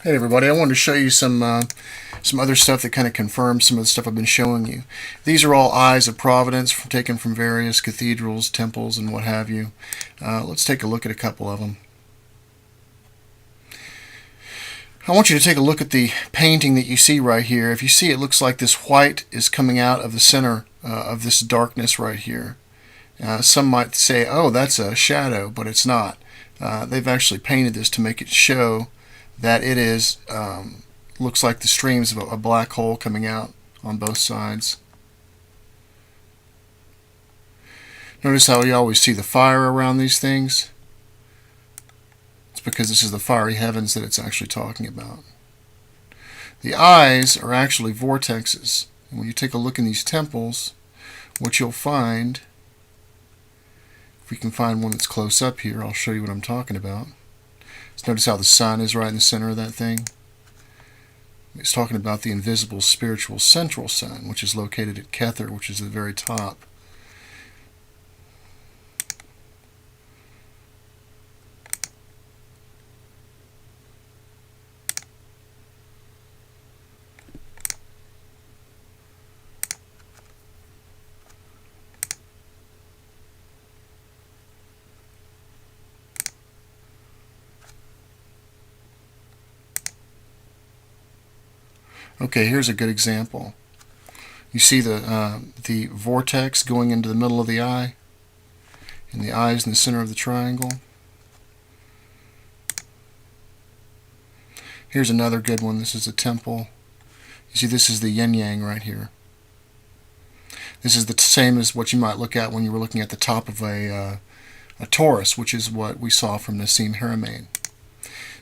Hey everybody, I wanted to show you some other stuff that kind of confirms some of the stuff I've been showing you. These are all eyes of providence taken from various cathedrals, temples, and what have you. Let's take a look at a couple of them. I want you to take a look at the painting that you see right here. If you see, it looks like this white is coming out of the center of this darkness right here. Some might say, oh, that's a shadow, but it's not. They've actually painted this to make it show that it is looks like the streams of a black hole coming out on both sides. Notice how you always see the fire around these things? It's because this is the fiery heavens that it's actually talking about. The eyes are actually vortexes. And when you take a look in these temples, what you'll find, if we can find one that's close up here, I'll show you what I'm talking about. Notice how the sun is right in the center of that thing. It's talking about the invisible spiritual central sun, which is located at Kether, which is at the very top. Okay, here's a good example. You see the vortex going into the middle of the eye, and the eye is in the center of the triangle. Here's another good one. This is a temple. You see, this is the yin-yang right here. This is the same as what you might look at when you were looking at the top of a torus, which is what we saw from Nassim Haramein.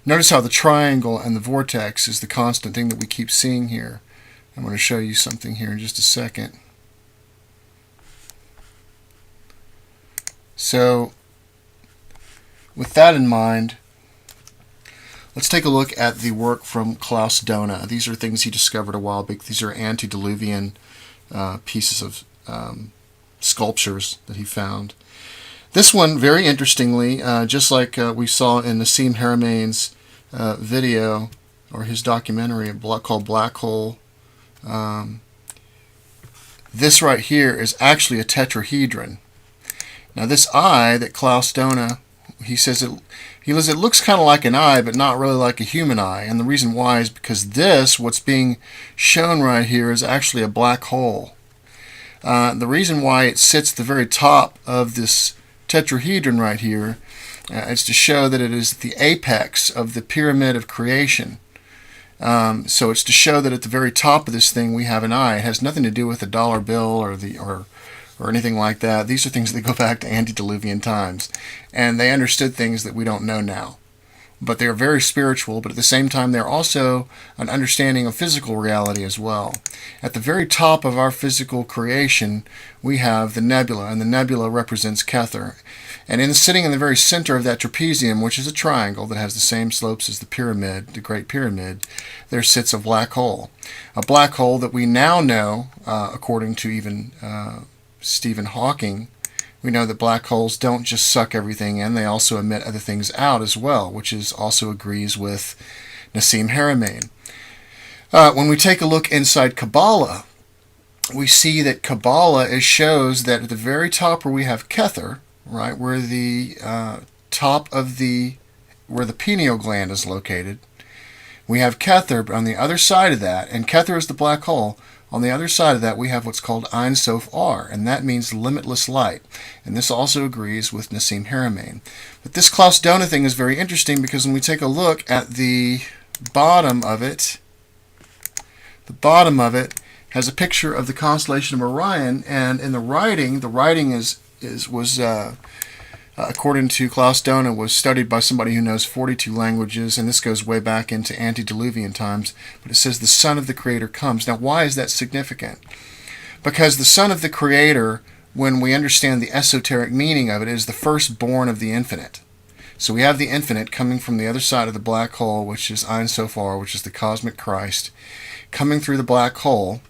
Notice how the triangle and the vortex is the constant thing that we keep seeing here. I'm going to show you something here in just a second. So, with that in mind, let's take a look at the work from Klaus Dona. These are things he discovered a while back. These are antediluvian pieces of sculptures that he found. This one, very interestingly, just like we saw in Nassim Haramein's video, or his documentary called Black Hole, this right here is actually a tetrahedron. Now this eye that Klaus Dona, he says it looks kind of like an eye, but not really like a human eye. And the reason why is because what's being shown right here, is actually a black hole. The reason why it sits at the very top of this tetrahedron right here is to show that it is the apex of the pyramid of creation. So it's to show that at the very top of this thing we have an eye. It has nothing to do with the dollar bill or anything like that. These are things that go back to antediluvian times, and they understood things that we don't know now. But they are very spiritual, but at the same time they're also an understanding of physical reality as well. At the very top of our physical creation, we have the nebula, and the nebula represents Kether. And sitting in the very center of that trapezium, which is a triangle that has the same slopes as the pyramid, the Great Pyramid, there sits a black hole. A black hole that we now know, according to even Stephen Hawking, we know that black holes don't just suck everything in, they also emit other things out as well, which also agrees with Nassim Haramein. When we take a look inside Kabbalah, we see that Kabbalah shows that at the very top where we have Kether, right, where the top of where the pineal gland is located, we have Kether, but on the other side of that, and Kether is the black hole, on the other side of that we have what's called Ein Sof R, and that means limitless light. And this also agrees with Nassim Haramein. But this Klaus Dona thing is very interesting because when we take a look at the bottom of it has a picture of the constellation of Orion, and in the writing was according to Klaus Dona, was studied by somebody who knows 42 languages, and this goes way back into antediluvian times, but it says the Son of the Creator comes. Now why is that significant? Because the Son of the Creator, when we understand the esoteric meaning of it, is the firstborn of the infinite. So we have the infinite coming from the other side of the black hole, which is Ein Sof R, which is the cosmic Christ, coming through the black hole.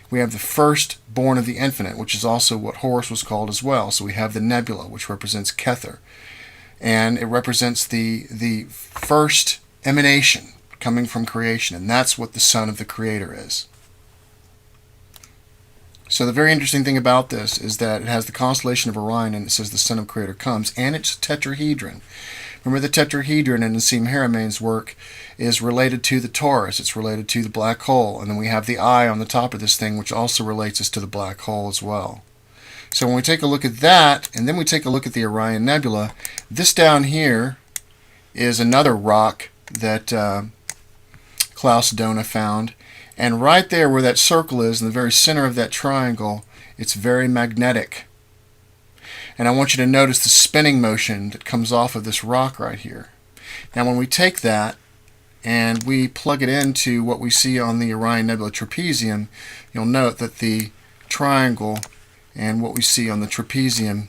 We have the firstborn of the infinite, which is also what Horus was called as well. So we have the nebula, which represents Kether. And it represents the first emanation coming from creation, and that's what the Son of the Creator is. So the very interesting thing about this is that it has the constellation of Orion, and it says the Son of Creator comes, and it's a tetrahedron. Remember, the tetrahedron in Nassim Haramein's work is related to the torus. It's related to the black hole. And then we have the eye on the top of this thing, which also relates us to the black hole as well. So when we take a look at that, and then we take a look at the Orion Nebula, this down here is another rock that Klaus Dona found. And right there where that circle is, in the very center of that triangle, it's very magnetic. And I want you to notice the spinning motion that comes off of this rock right here. Now when we take that and we plug it into what we see on the Orion Nebula trapezium, you'll note that the triangle and what we see on the trapezium,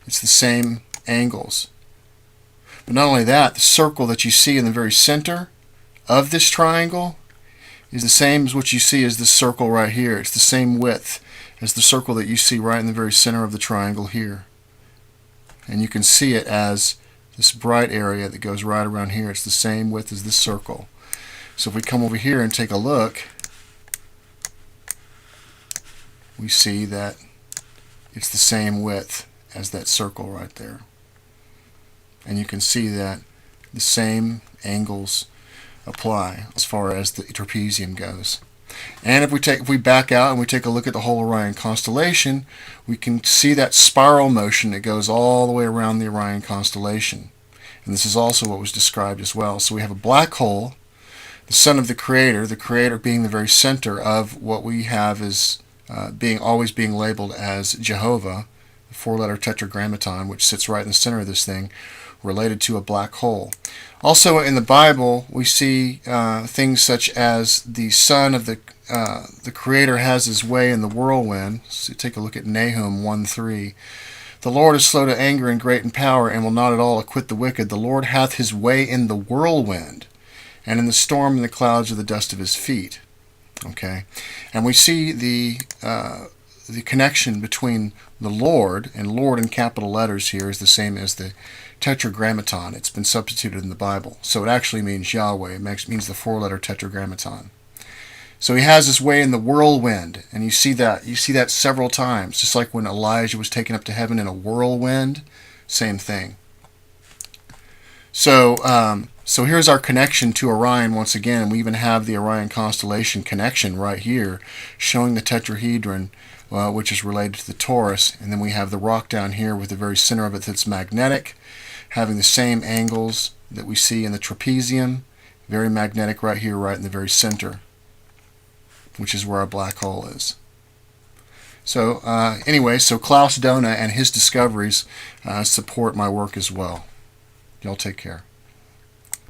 it's the same angles. But not only that, the circle that you see in the very center of this triangle is the same as what you see as this circle right here. It's the same width as the circle that you see right in the very center of the triangle here. And you can see it as this bright area that goes right around here. It's the same width as this circle. So if we come over here and take a look, we see that it's the same width as that circle right there. And you can see that the same angles apply as far as the trapezium goes. And if we back out and we take a look at the whole Orion constellation, we can see that spiral motion that goes all the way around the Orion constellation. And this is also what was described as well. So we have a black hole, the Son of the Creator being the very center of what we have as always being labeled as Jehovah, the four-letter tetragrammaton, which sits right in the center of this thing, related to a black hole. Also in the Bible, we see things such as the Son of the Creator has his way in the whirlwind. So take a look at Nahum 1:3. The Lord is slow to anger and great in power, and will not at all acquit the wicked. The Lord hath his way in the whirlwind, and in the storm and the clouds are the dust of his feet. Okay, and we see the connection between the Lord, and Lord in capital letters here is the same as the tetragrammaton. It's been substituted in the Bible. So it actually means Yahweh. It means the four-letter tetragrammaton. So he has his way in the whirlwind, and you see that several times, just like when Elijah was taken up to heaven in a whirlwind, same thing. So here's our connection to Orion once again. We even have the Orion constellation connection right here, showing the tetrahedron, which is related to the torus, and then we have the rock down here with the very center of it that's magnetic, having the same angles that we see in the trapezium, very magnetic right here, right in the very center, which is where our black hole is. So anyway, so Klaus Dona and his discoveries support my work as well. Y'all take care.